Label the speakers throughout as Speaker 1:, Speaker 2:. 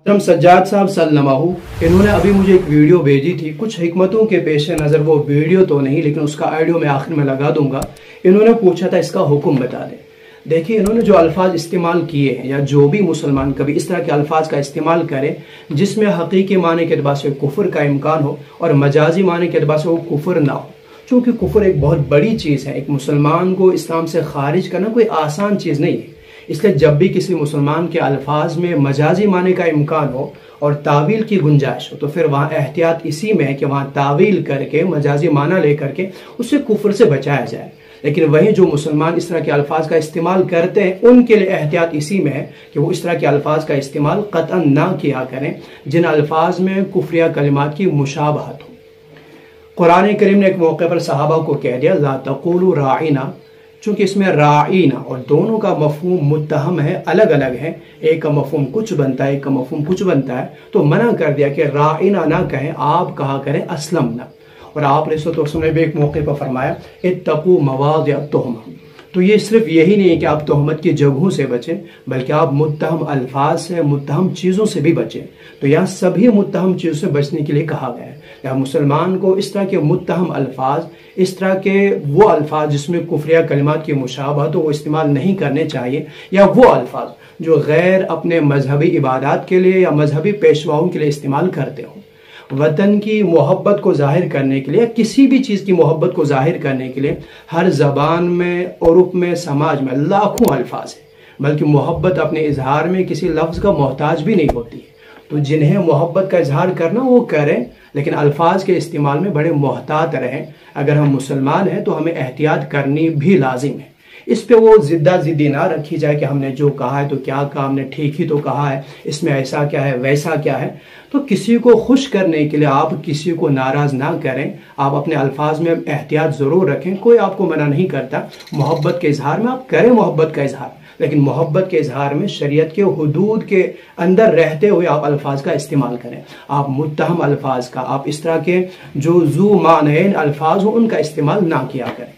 Speaker 1: सज्जाद साहब सल्लमाहु, इन्होंने अभी मुझे एक वीडियो भेजी थी। कुछ हिकमतों के पेश नज़र वो वीडियो तो नहीं, लेकिन उसका ऑडियो मैं आखिर में लगा दूंगा। इन्होंने पूछा था इसका हुक्म बता दें। देखिए, इन्होंने जो अल्फाज इस्तेमाल किए हैं, या जो भी मुसलमान कभी इस तरह के अल्फाज का इस्तेमाल करें जिसमें हकीकी माने के अतबार से कुफर का इम्कान हो और मजाजी माने के अतबार से वो कुफर ना हो, चूँकि कुफर एक बहुत बड़ी चीज़ है। एक मुसलमान को इस्लाम से खारिज करना कोई आसान चीज़ नहीं है। इसलिए जब भी किसी मुसलमान के अल्फाज में मजाजी माने का इम्कान हो और तावील की गुंजाइश हो, तो फिर वहाँ एहतियात इसी में है कि वहाँ तावील करके मजाजी माना लेकर के उससे कुफर से बचाया जाए। लेकिन वहीं जो मुसलमान इस तरह के अल्फाज का इस्तेमाल करते हैं, उनके लिए एहतियात इसी में है कि वो इस तरह के अल्फाज का इस्तेमाल कतन ना किया करें जिन अल्फाज में कुफरिया कलिमात की मुशाबहत हो। कुरान करीम ने एक मौके पर सहाबा को कह दिया, ला तक़ूलू राइना, चूँकि इसमें राइना और दोनों का मफहूम मुत्तहम है, अलग अलग है। एक का मफहूम कुछ बनता है, एक का मफहूम कुछ बनता है, तो मना कर दिया कि राइना ना कहें, आप कहा करें अस्लमना। और आपने भी एक मौके पर फरमाया, इत्तक़ू मवादिअ तुहमा। तो ये सिर्फ यही नहीं है कि आप तोहमत की जगहों से बचें, बल्कि आप मुत्तहम अल्फाज से, मुत्तहम चीज़ों से भी बचें। तो यहाँ सभी मुत्तहम चीज़ों से बचने के लिए कहा गया है। यहाँ मुसलमान को इस तरह के मुत्तहम अल्फाज, इस तरह के वो अल्फाज जिसमें कुफरिया कलिमात की मुशाबहत हो, वो इस्तेमाल नहीं करने चाहिए। या वो अल्फाज जो गैर अपने मजहबी इबादत के लिए या मजहबी पेशवाओं के लिए इस्तेमाल करते हो। वतन की मोहब्बत को जाहिर करने के लिए, किसी भी चीज़ की मोहब्बत को जाहिर करने के लिए हर ज़बान में, उर्फ में, समाज में लाखों अल्फाज है, बल्कि मोहब्बत अपने इजहार में किसी लफ्ज़ का मोहताज भी नहीं होती है। तो जिन्हें मोहब्बत का इजहार करना वो करें, लेकिन अल्फाज के इस्तेमाल में बड़े मोहतात रहें। अगर हम मुसलमान हैं तो हमें एहतियात करनी भी लाजिम है। इस पे वो ज़िद्दी ना रखी जाए कि हमने जो कहा है तो क्या कहा, हमने ठीक ही तो कहा है, इसमें ऐसा क्या है, वैसा क्या है। तो किसी को खुश करने के लिए आप किसी को नाराज़ ना करें, आप अपने अल्फाज में एहतियात ज़रूर रखें। कोई आपको मना नहीं करता, मोहब्बत के इजहार में आप करें मोहब्बत का इजहार, लेकिन मोहब्बत के इजहार में शरीयत के हुदूद के अंदर रहते हुए आप अल्फाज का इस्तेमाल करें। आप मुत्तहम अल्फाज का, आप इस तरह के जो ज़ू मानैन अल्फाज हो उनका इस्तेमाल ना किया करें।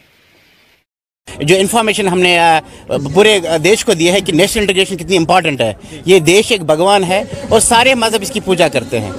Speaker 2: जो इन्फॉर्मेशन हमने पूरे देश को दी है कि नेशनल इंटीग्रेशन कितनी इंपॉर्टेंट है। ये देश एक भगवान है और सारे मजहब इसकी पूजा करते हैं।